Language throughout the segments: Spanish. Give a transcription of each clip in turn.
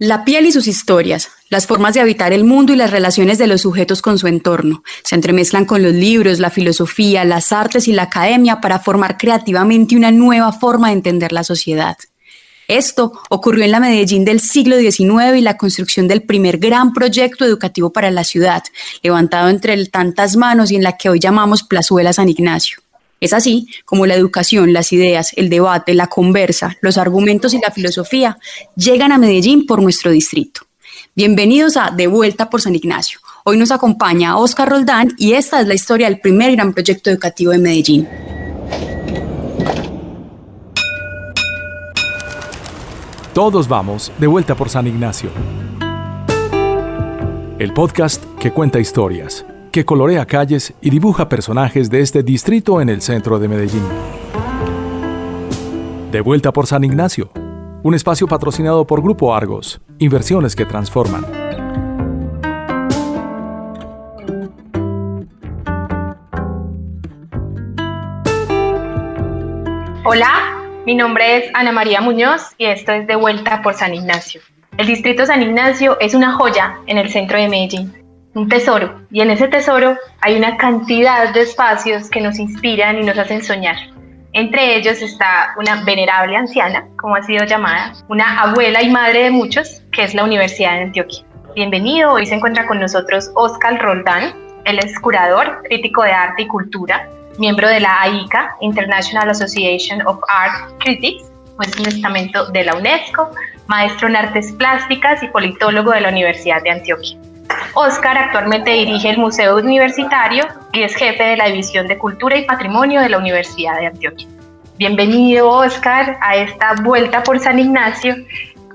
La piel y sus historias, las formas de habitar el mundo y las relaciones de los sujetos con su entorno, se entremezclan con los libros, la filosofía, las artes y la academia para formar creativamente una nueva forma de entender la sociedad. Esto ocurrió en la Medellín del siglo XIX y la construcción del primer gran proyecto educativo para la ciudad, levantado entre tantas manos y en la que hoy llamamos Plazuela San Ignacio. Es así como la educación, las ideas, el debate, la conversa, los argumentos y la filosofía llegan a Medellín por nuestro distrito. Bienvenidos a De Vuelta por San Ignacio. Hoy nos acompaña Óscar Roldán y esta es la historia del primer gran proyecto educativo de Medellín. Todos vamos de vuelta por San Ignacio. El podcast que cuenta historias, que colorea calles y dibuja personajes de este distrito en el centro de Medellín. De vuelta por San Ignacio, un espacio patrocinado por Grupo Argos, inversiones que transforman. Hola, mi nombre es Ana María Muñoz y esto es De Vuelta por San Ignacio. El distrito San Ignacio es una joya en el centro de Medellín, un tesoro, y en ese tesoro hay una cantidad de espacios que nos inspiran y nos hacen soñar. Entre ellos está una venerable anciana, como ha sido llamada, una abuela y madre de muchos, que es la Universidad de Antioquia. Bienvenido, hoy se encuentra con nosotros Óscar Roldán. Él es curador, crítico de arte y cultura, miembro de la AICA, International Association of Art Critics, es un estamento de la UNESCO, maestro en artes plásticas y politólogo de la Universidad de Antioquia. Óscar actualmente dirige el Museo Universitario y es jefe de la División de Cultura y Patrimonio de la Universidad de Antioquia. Bienvenido, Óscar, a esta vuelta por San Ignacio.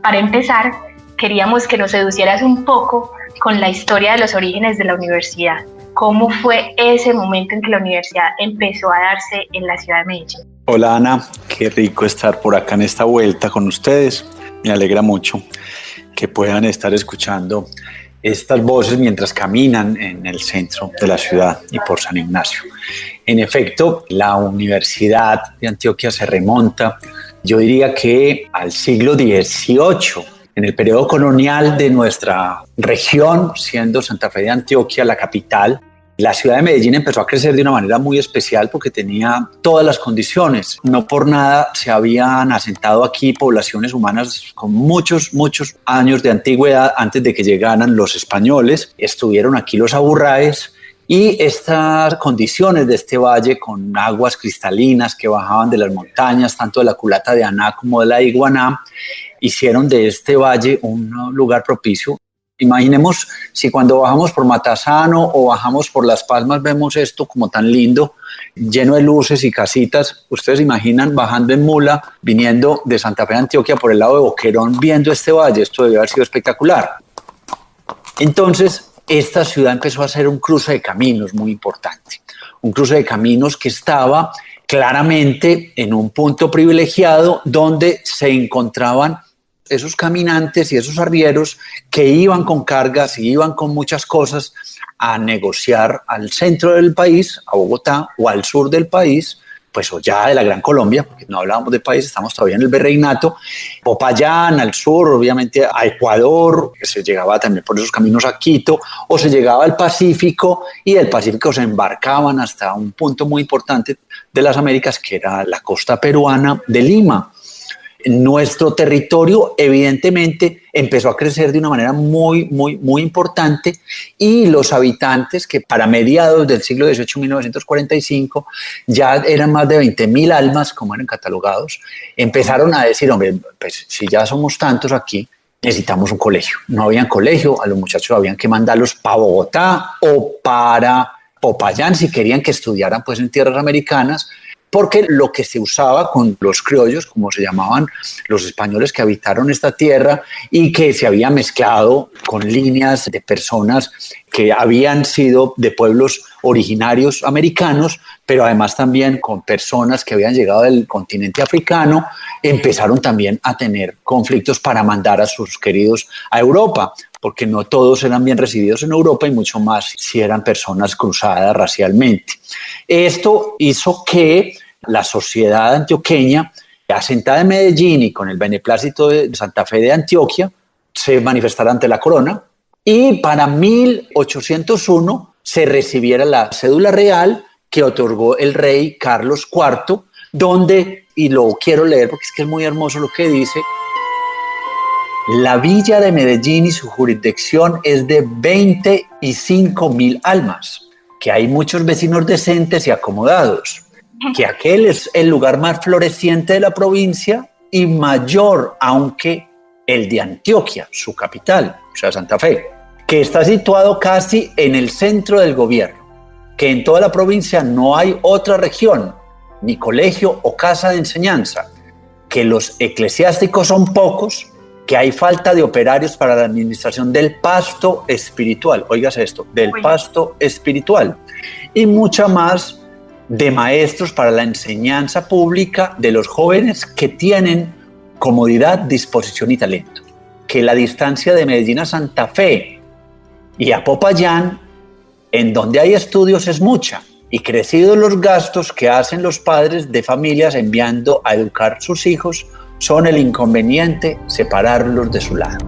Para empezar, queríamos que nos seducieras un poco con la historia de los orígenes de la universidad. ¿Cómo fue ese momento en que la universidad empezó a darse en la ciudad de Medellín? Hola Ana, qué rico estar por acá en esta vuelta con ustedes. Me alegra mucho que puedan estar escuchando estas voces mientras caminan en el centro de la ciudad y por San Ignacio. En efecto, la Universidad de Antioquia se remonta, yo diría que al siglo XVIII, en el periodo colonial de nuestra región, siendo Santa Fe de Antioquia la capital. La ciudad de Medellín empezó a crecer de una manera muy especial porque tenía todas las condiciones. No por nada se habían asentado aquí poblaciones humanas con muchos años de antigüedad antes de que llegaran los españoles. Estuvieron aquí los aburráes y estas condiciones de este valle con aguas cristalinas que bajaban de las montañas, tanto de la culata de Aná como de la Iguaná, hicieron de este valle un lugar propicio. Imaginemos si cuando bajamos por Matasano o bajamos por Las Palmas vemos esto como tan lindo, lleno de luces y casitas. Ustedes imaginan bajando en mula, viniendo de Santa Fe de Antioquia por el lado de Boquerón, viendo este valle. Esto debió haber sido espectacular. Entonces, esta ciudad empezó a ser un cruce de caminos muy importante. Un cruce de caminos que estaba claramente en un punto privilegiado donde se encontraban esos caminantes y esos arrieros que iban con cargas y iban con muchas cosas a negociar al centro del país, a Bogotá, o al sur del país, pues o ya de la Gran Colombia, porque no hablábamos de país, estamos todavía en el virreinato, Popayán, al sur, obviamente a Ecuador, que se llegaba también por esos caminos a Quito, o se llegaba al Pacífico, y del Pacífico se embarcaban hasta un punto muy importante de las Américas, que era la costa peruana de Lima. Nuestro territorio evidentemente empezó a crecer de una manera muy importante y los habitantes, que para mediados del siglo XVIII, 1945, ya eran más de 20.000 almas, como eran catalogados, empezaron a decir, hombre, pues si ya somos tantos aquí, necesitamos un colegio. No había colegio, a los muchachos habían que mandarlos para Bogotá o para Popayán si querían que estudiaran pues en tierras americanas, porque lo que se usaba con los criollos, como se llamaban los españoles que habitaron esta tierra y que se había mezclado con líneas de personas que habían sido de pueblos originarios americanos, pero además también con personas que habían llegado del continente africano, empezaron también a tener conflictos para mandar a sus queridos a Europa, porque no todos eran bien recibidos en Europa y mucho más si eran personas cruzadas racialmente. Esto hizo que la sociedad antioqueña, asentada en Medellín y con el beneplácito de Santa Fe de Antioquia, se manifestara ante la corona y para 1801 se recibiera la cédula real que otorgó el rey Carlos IV, donde, y lo quiero leer porque es que es muy hermoso lo que dice: la villa de Medellín y su jurisdicción es de 25.000 almas, que hay muchos vecinos decentes y acomodados, que aquel es el lugar más floreciente de la provincia y mayor, aunque el de Antioquia, su capital, o sea, Santa Fe, que está situado casi en el centro del gobierno, que en toda la provincia no hay otra región, ni colegio o casa de enseñanza, que los eclesiásticos son pocos, que hay falta de operarios para la administración del pasto espiritual, óigase esto, del pasto espiritual, y mucha más de maestros para la enseñanza pública de los jóvenes que tienen comodidad, disposición y talento, que la distancia de Medellín a Santa Fe y a Popayán, en donde hay estudios, es mucha, y crecidos los gastos que hacen los padres de familias enviando a educar sus hijos, son el inconveniente separarlos de su lado.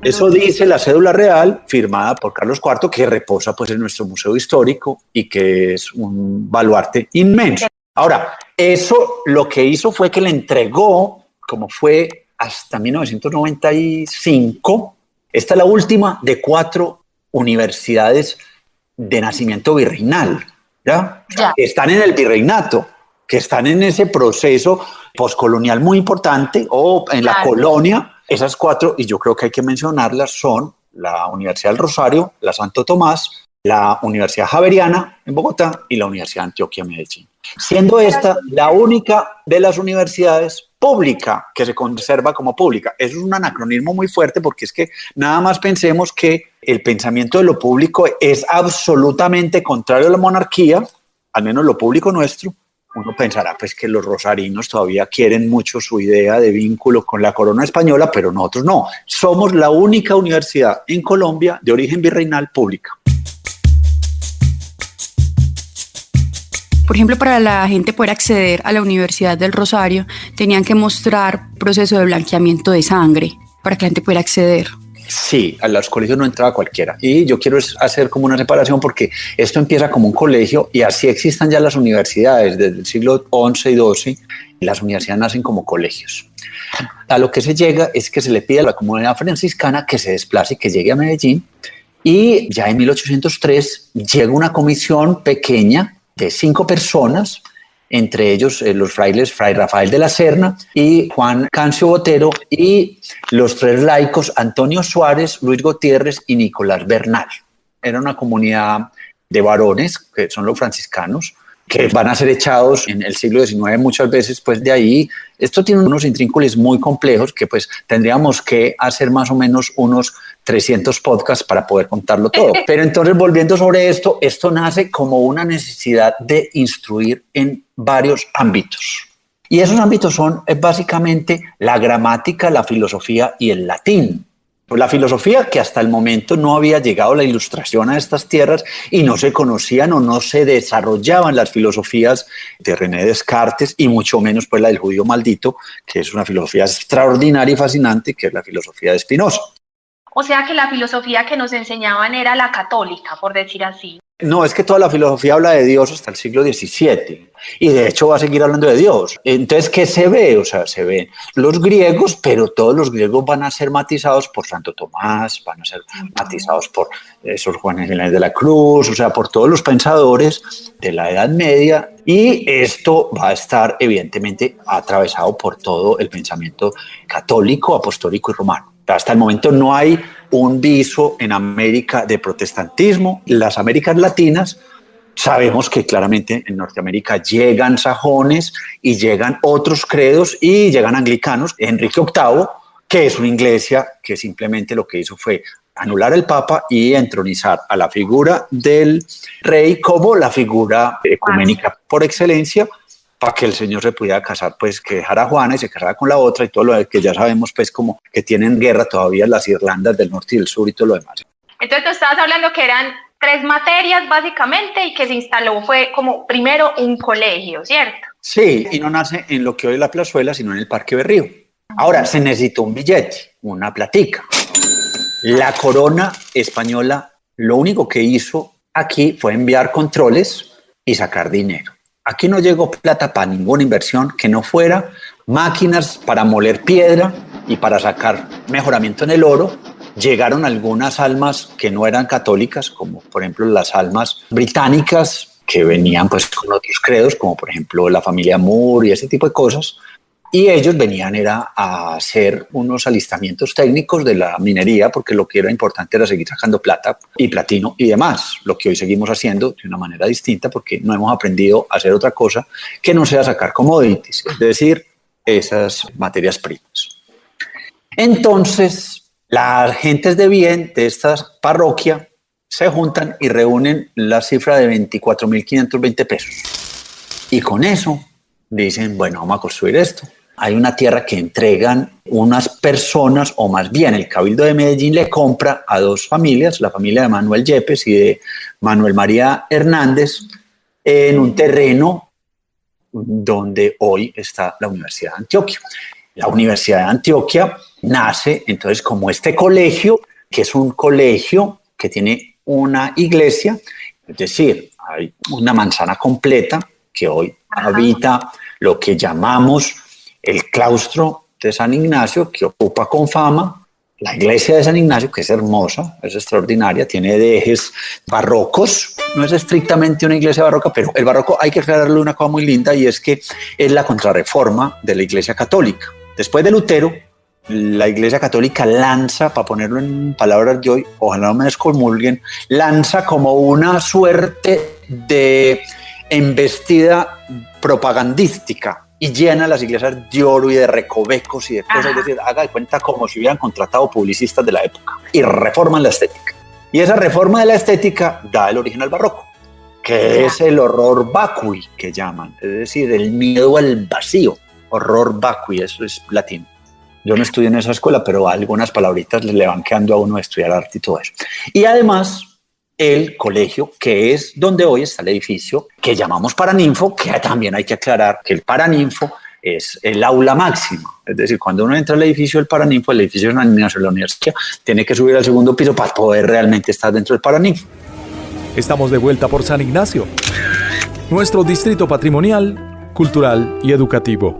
Eso dice la cédula real firmada por Carlos IV, que reposa pues en nuestro museo histórico y que es un baluarte inmenso. Ahora, eso lo que hizo fue que le entregó, como fue hasta 1995, esta es la última de 4 universidades de nacimiento virreinal, ¿ya? Que están en el virreinato, que están en ese proceso poscolonial muy importante o en la colonia. Esas 4, y yo creo que hay que mencionarlas, son la Universidad del Rosario, la Santo Tomás, la Universidad Javeriana en Bogotá y la Universidad de Antioquia Medellín. Siendo esta la única de las universidades pública que se conserva como pública. Eso es un anacronismo muy fuerte porque es que nada más pensemos que el pensamiento de lo público es absolutamente contrario a la monarquía, al menos lo público nuestro. Uno pensará pues que los rosarinos todavía quieren mucho su idea de vínculo con la corona española, pero nosotros no. Somos la única universidad en Colombia de origen virreinal pública. Por ejemplo, para la gente poder acceder a la Universidad del Rosario, tenían que mostrar proceso de blanqueamiento de sangre para que la gente pudiera acceder. Sí, a los colegios no entraba cualquiera. Y yo quiero hacer como una separación porque esto empieza como un colegio y así existan ya las universidades desde el siglo XI y XII. Las universidades nacen como colegios. A lo que se llega es que se le pide a la comunidad franciscana que se desplace y que llegue a Medellín. Y ya en 1803 llega una comisión pequeña de 5 personas, entre ellos los frailes, Fray Rafael de la Serna y Juan Cancio Botero, y los 3 laicos, Antonio Suárez, Luis Gutiérrez y Nicolás Bernal. Era una comunidad de varones, que son los franciscanos, que van a ser echados en el siglo XIX muchas veces, pues de ahí. Esto tiene unos intrínculos muy complejos que pues tendríamos que hacer más o menos unos 300 podcasts para poder contarlo todo. Pero entonces, volviendo sobre esto, esto nace como una necesidad de instruir en varios ámbitos. Y esos ámbitos son básicamente la gramática, la filosofía y el latín. La filosofía, que hasta el momento no había llegado la ilustración a estas tierras y no se conocían o no se desarrollaban las filosofías de René Descartes y mucho menos pues la del judío maldito, que es una filosofía extraordinaria y fascinante, que es la filosofía de Spinoza. O sea que la filosofía que nos enseñaban era la católica, por decir así. No, es que toda la filosofía habla de Dios hasta el siglo XVII y de hecho va a seguir hablando de Dios. Entonces, ¿qué se ve? O sea, se ven los griegos, pero todos los griegos van a ser matizados por Santo Tomás, van a ser matizados por esos Juan Ángeles de la Cruz, o sea, por todos los pensadores de la Edad Media, y esto va a estar evidentemente atravesado por todo el pensamiento católico, apostólico y romano. Hasta el momento no hay un viso en América de protestantismo. Las Américas Latinas, sabemos que claramente en Norteamérica llegan sajones y llegan otros credos y llegan anglicanos. Enrique VIII, que es una iglesia que simplemente lo que hizo fue anular el Papa y entronizar a la figura del rey como la figura ecuménica por excelencia, para que el señor se pudiera casar, pues que dejara a Juana y se casara con la otra y todo lo que ya sabemos, pues como que tienen guerra todavía las Irlandas del Norte y del Sur y todo lo demás. Entonces tú estabas hablando que eran 3 materias básicamente y que se instaló fue como primero un colegio, ¿cierto? Sí, y no nace en lo que hoy es la Plazuela, sino en el Parque Berrío. Ahora, se necesitó un billete, una platica. La corona española lo único que hizo aquí fue enviar controles y sacar dinero. Aquí no llegó plata para ninguna inversión que no fuera máquinas para moler piedra y para sacar mejoramiento en el oro. Llegaron algunas almas que no eran católicas, como por ejemplo las almas británicas, que venían pues con otros credos, como por ejemplo la familia Moore y ese tipo de cosas. Y ellos venían era a hacer unos alistamientos técnicos de la minería, porque lo que era importante era seguir sacando plata y platino y demás, lo que hoy seguimos haciendo de una manera distinta, porque no hemos aprendido a hacer otra cosa que no sea sacar commodities, es decir, esas materias primas. Entonces, las gentes de bien de esta parroquia se juntan y reúnen la cifra de 24.520 pesos. Y con eso dicen, bueno, vamos a construir esto. Hay una tierra que entregan unas personas, o más bien el Cabildo de Medellín le compra a dos familias, la familia de Manuel Yepes y de Manuel María Hernández, en un terreno donde hoy está la Universidad de Antioquia. La Universidad de Antioquia nace entonces como este colegio, que es un colegio que tiene una iglesia, es decir, hay una manzana completa que hoy habita lo que llamamos el claustro de San Ignacio, que ocupa con fama la iglesia de San Ignacio, que es hermosa, es extraordinaria, tiene dejes barrocos, no es estrictamente una iglesia barroca, pero el barroco hay que aclararle una cosa muy linda, y es que es la contrarreforma de la iglesia católica. Después de Lutero, la iglesia católica lanza, para ponerlo en palabras de hoy, ojalá no me descomulguen, lanza como una suerte de embestida propagandística y llena las iglesias de oro y de recovecos y de cosas, es decir, haga de cuenta como si hubieran contratado publicistas de la época, y reforman la estética. Y esa reforma de la estética da el origen al barroco, que es el horror vacui, que llaman, es decir, el miedo al vacío, horror vacui, eso es latín. Yo no estudié en esa escuela, pero algunas palabritas le van quedando a uno de estudiar arte y todo eso. Y además, el colegio, que es donde hoy está el edificio que llamamos Paraninfo, que también hay que aclarar que el Paraninfo es el aula máxima. Es decir, cuando uno entra al edificio del Paraninfo, el edificio de San Ignacio de la universidad, tiene que subir al segundo piso para poder realmente estar dentro del Paraninfo. Estamos de vuelta por San Ignacio, nuestro distrito patrimonial, cultural y educativo.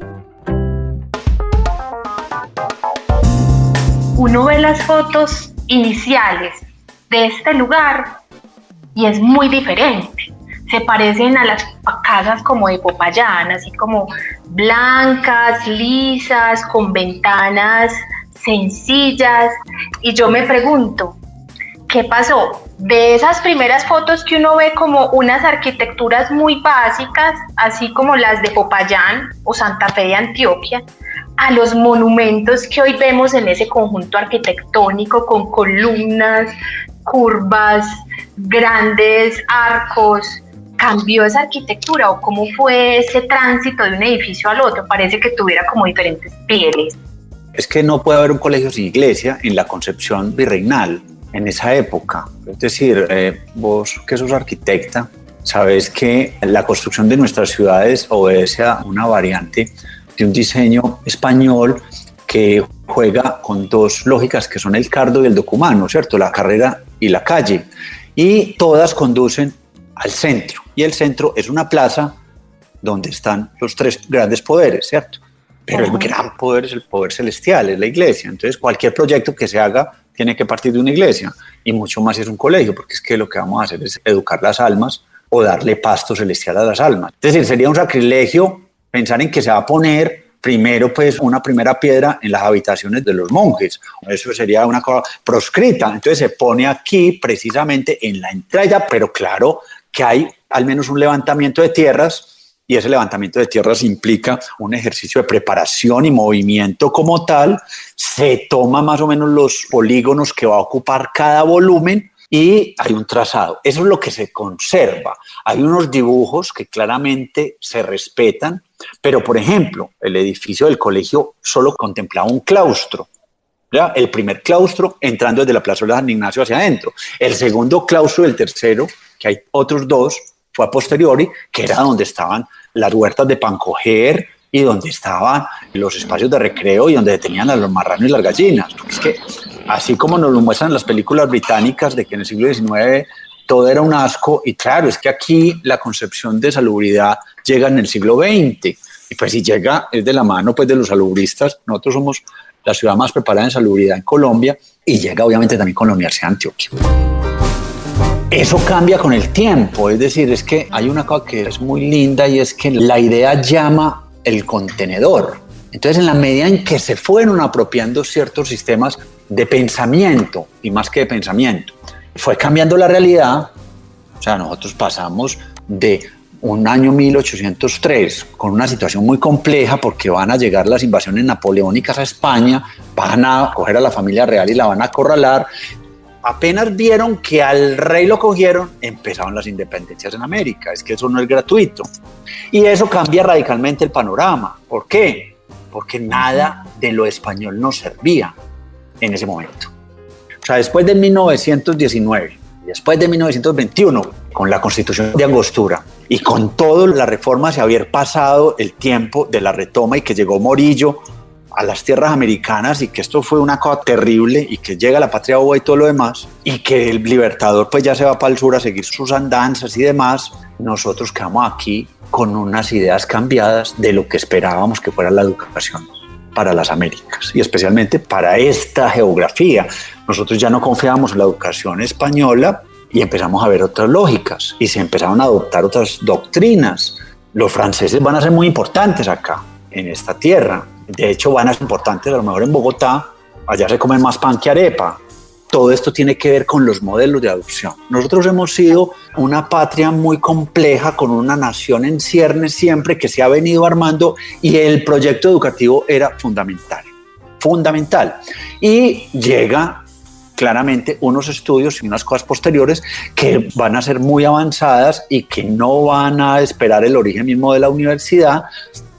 Uno ve las fotos iniciales de este lugar y es muy diferente. Se parecen a las casas como de Popayán, así como blancas, lisas, con ventanas sencillas. Y yo me pregunto, ¿qué pasó? De esas primeras fotos que uno ve como unas arquitecturas muy básicas, así como las de Popayán o Santa Fe de Antioquia, a los monumentos que hoy vemos en ese conjunto arquitectónico con columnas, curvas, grandes arcos. ¿Cambió esa arquitectura o cómo fue ese tránsito de un edificio al otro? Parece que tuviera como diferentes pieles. Es que no puede haber un colegio sin iglesia en la concepción virreinal en esa época. Es decir, vos que sos arquitecta, sabes que la construcción de nuestras ciudades obedece a una variante de un diseño español que juega con dos lógicas que son el cardo y el documano, ¿cierto? La carrera y la calle. Y todas conducen al centro. Y el centro es una plaza donde están los tres grandes poderes, ¿cierto? Pero el gran poder es el poder celestial, es la iglesia. Entonces, cualquier proyecto que se haga tiene que partir de una iglesia. Y mucho más si es un colegio, porque es que lo que vamos a hacer es educar las almas o darle pasto celestial a las almas. Es decir, sería un sacrilegio pensar en que se va a poner primero pues una primera piedra en las habitaciones de los monjes. Eso sería una cosa proscrita. Entonces se pone aquí precisamente en la entrada, pero claro que hay al menos un levantamiento de tierras, y ese levantamiento de tierras implica un ejercicio de preparación y movimiento como tal. Se toma más o menos los polígonos que va a ocupar cada volumen y hay un trazado. Eso es lo que se conserva. Hay unos dibujos que claramente se respetan, pero por ejemplo, el edificio del colegio solo contemplaba un claustro. ¿Ya? El primer claustro entrando desde la plaza de San Ignacio hacia adentro. El segundo claustro y el tercero, que hay otros dos, fue a posteriori, que era donde estaban las huertas de Pancoger y donde estaban los espacios de recreo y donde tenían a los marranos y las gallinas. Porque es que así como nos lo muestran las películas británicas de que en el siglo XIX todo era un asco, y claro, es que aquí la concepción de salubridad llega en el siglo XX, y pues si llega es de la mano pues de los salubristas. Nosotros somos la ciudad más preparada en salubridad en Colombia, y llega obviamente también con la Universidad de Antioquia. Eso cambia con el tiempo, es decir, es que hay una cosa que es muy linda, y es que la idea llama el contenedor. Entonces, en la medida en que se fueron apropiando ciertos sistemas de pensamiento, y más que de pensamiento, fue cambiando la realidad. O sea, nosotros pasamos de un año 1803 con una situación muy compleja, porque van a llegar las invasiones napoleónicas a España, van a coger a la familia real y la van a acorralar. Apenas vieron que al rey lo cogieron, empezaron las independencias en América. Es que eso no es gratuito. Y eso cambia radicalmente el panorama. ¿Por qué? Porque nada de lo español nos servía en ese momento. O sea, después de 1919, después de 1921, con la Constitución de Angostura y con todas las reformas y haber pasado el tiempo de la retoma y que llegó Morillo a las tierras americanas, y que esto fue una cosa terrible, y que llega la patria boba y todo lo demás, y que el Libertador pues ya se va para el sur a seguir sus andanzas y demás, nosotros quedamos aquí con unas ideas cambiadas de lo que esperábamos que fuera la educación para las Américas, y especialmente para esta geografía. Nosotros ya no confiábamos en la educación española y empezamos a ver otras lógicas, y se empezaron a adoptar otras doctrinas. Los franceses van a ser muy importantes acá, en esta tierra. De hecho, van a ser importantes a lo mejor en Bogotá. Allá se come más pan que arepa. Todo esto tiene que ver con los modelos de adopción. Nosotros hemos sido una patria muy compleja, con una nación en ciernes siempre, que se ha venido armando, y el proyecto educativo era fundamental. Y llega claramente unos estudios y unas cosas posteriores que van a ser muy avanzadas y que no van a esperar el origen mismo de la universidad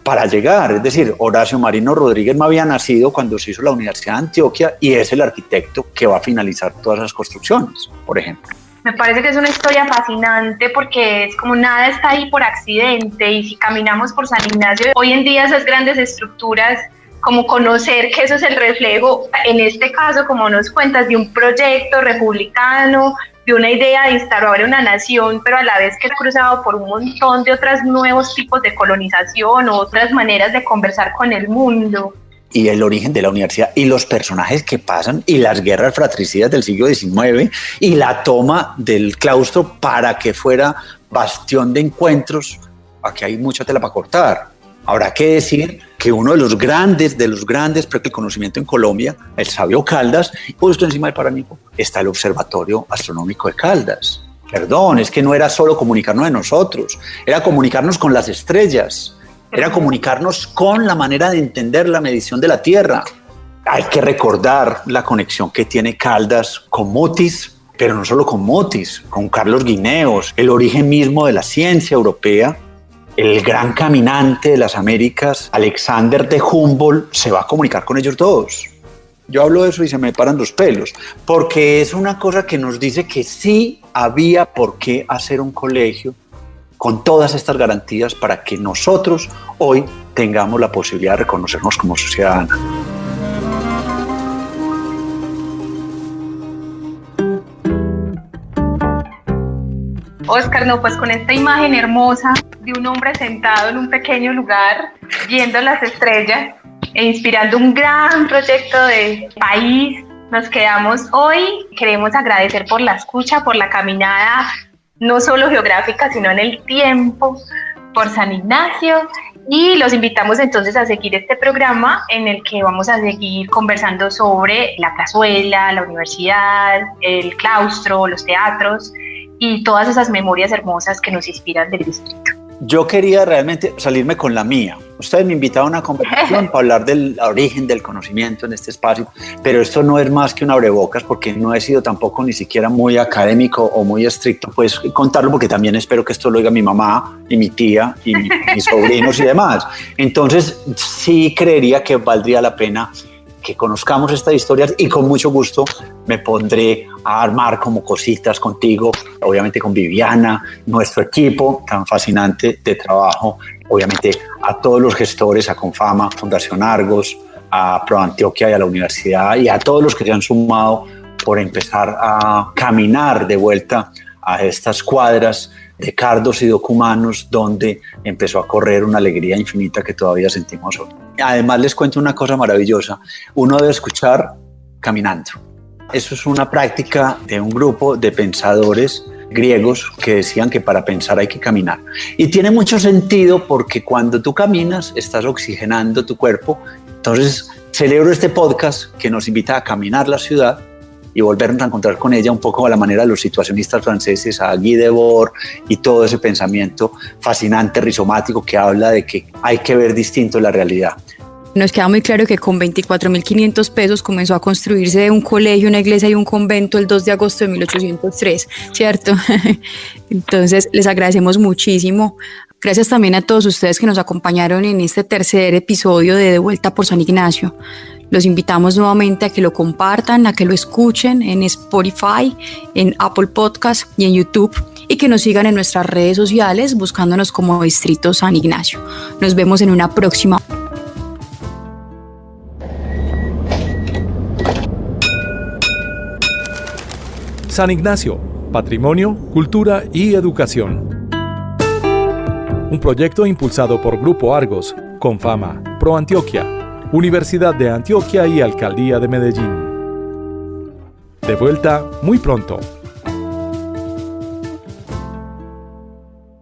para llegar. Es decir, Horacio Marino Rodríguez no había nacido cuando se hizo la Universidad de Antioquia, y es el arquitecto que va a finalizar todas esas construcciones, por ejemplo. Me parece que es una historia fascinante, porque es como nada está ahí por accidente, y si caminamos por San Ignacio, hoy en día esas grandes estructuras, como conocer que eso es el reflejo, en este caso, como nos cuentas, de un proyecto republicano, de una idea de instaurar una nación, pero a la vez que es cruzado por un montón de otros nuevos tipos de colonización o otras maneras de conversar con el mundo. Y el origen de la universidad, y los personajes que pasan, y las guerras fratricidas del siglo XIX, y la toma del claustro para que fuera bastión de encuentros. Aquí hay mucha tela para cortar. Habrá que decir que uno de los grandes el conocimiento en Colombia, el sabio Caldas, justo encima del Paraninfo está el Observatorio Astronómico de Caldas. Perdón, es que no era solo comunicarnos de nosotros, era comunicarnos con las estrellas, era comunicarnos con la manera de entender la medición de la Tierra. Hay que recordar la conexión que tiene Caldas con Mutis, pero no solo con Mutis, con Carlos Guineos, el origen mismo de la ciencia europea. El gran caminante de las Américas, Alexander de Humboldt, se va a comunicar con ellos todos. Yo hablo de eso y se me paran los pelos, porque es una cosa que nos dice que sí había por qué hacer un colegio con todas estas garantías para que nosotros hoy tengamos la posibilidad de reconocernos como ciudadanos. Óscar, no, pues con esta imagen hermosa de un hombre sentado en un pequeño lugar, viendo las estrellas e inspirando un gran proyecto de país, nos quedamos hoy. Queremos agradecer por la escucha, por la caminada, no solo geográfica, sino en el tiempo, por San Ignacio, y los invitamos entonces a seguir este programa en el que vamos a seguir conversando sobre la plazuela, la universidad, el claustro, los teatros y todas esas memorias hermosas que nos inspiran del distrito. Yo quería realmente salirme con la mía. Ustedes me invitaron a una conversación para hablar del origen del conocimiento en este espacio, pero esto no es más que un abrebocas, porque no he sido tampoco ni siquiera muy académico o muy estricto, pues contarlo, porque también espero que esto lo oiga mi mamá y mi tía y mis sobrinos y demás. Entonces sí creería que valdría la pena que conozcamos estas historias, y con mucho gusto me pondré a armar como cositas contigo, obviamente con Viviana, nuestro equipo tan fascinante de trabajo obviamente a todos los gestores, a Confama, Fundación Argos, a ProAntioquia y a la universidad y a todos los que se han sumado por empezar a caminar de vuelta a estas cuadras de cardos y documanos donde empezó a correr una alegría infinita que todavía sentimos hoy. Además les cuento una cosa maravillosa, uno debe escuchar caminando. Eso es una práctica de un grupo de pensadores griegos que decían que para pensar hay que caminar. Y tiene mucho sentido porque cuando tú caminas estás oxigenando tu cuerpo. Entonces celebro este podcast que nos invita a caminar la ciudad y volvernos a encontrar con ella un poco a la manera de los situacionistas franceses, a Guy Debord y todo ese pensamiento fascinante, rizomático, que habla de que hay que ver distinto la realidad. Nos queda muy claro que con 24.500 pesos comenzó a construirse un colegio, una iglesia y un convento el 2 de agosto de 1803, ¿cierto? Entonces les agradecemos muchísimo. Gracias también a todos ustedes que nos acompañaron en este tercer episodio de Vuelta por San Ignacio. Los invitamos nuevamente a que lo compartan, a que lo escuchen en Spotify, en Apple Podcast y en YouTube, y que nos sigan en nuestras redes sociales buscándonos como Distrito San Ignacio. Nos vemos en una próxima. San Ignacio, Patrimonio, Cultura y Educación. Un proyecto impulsado por Grupo Argos, Confama, ProAntioquia, Universidad de Antioquia y Alcaldía de Medellín. De vuelta muy pronto.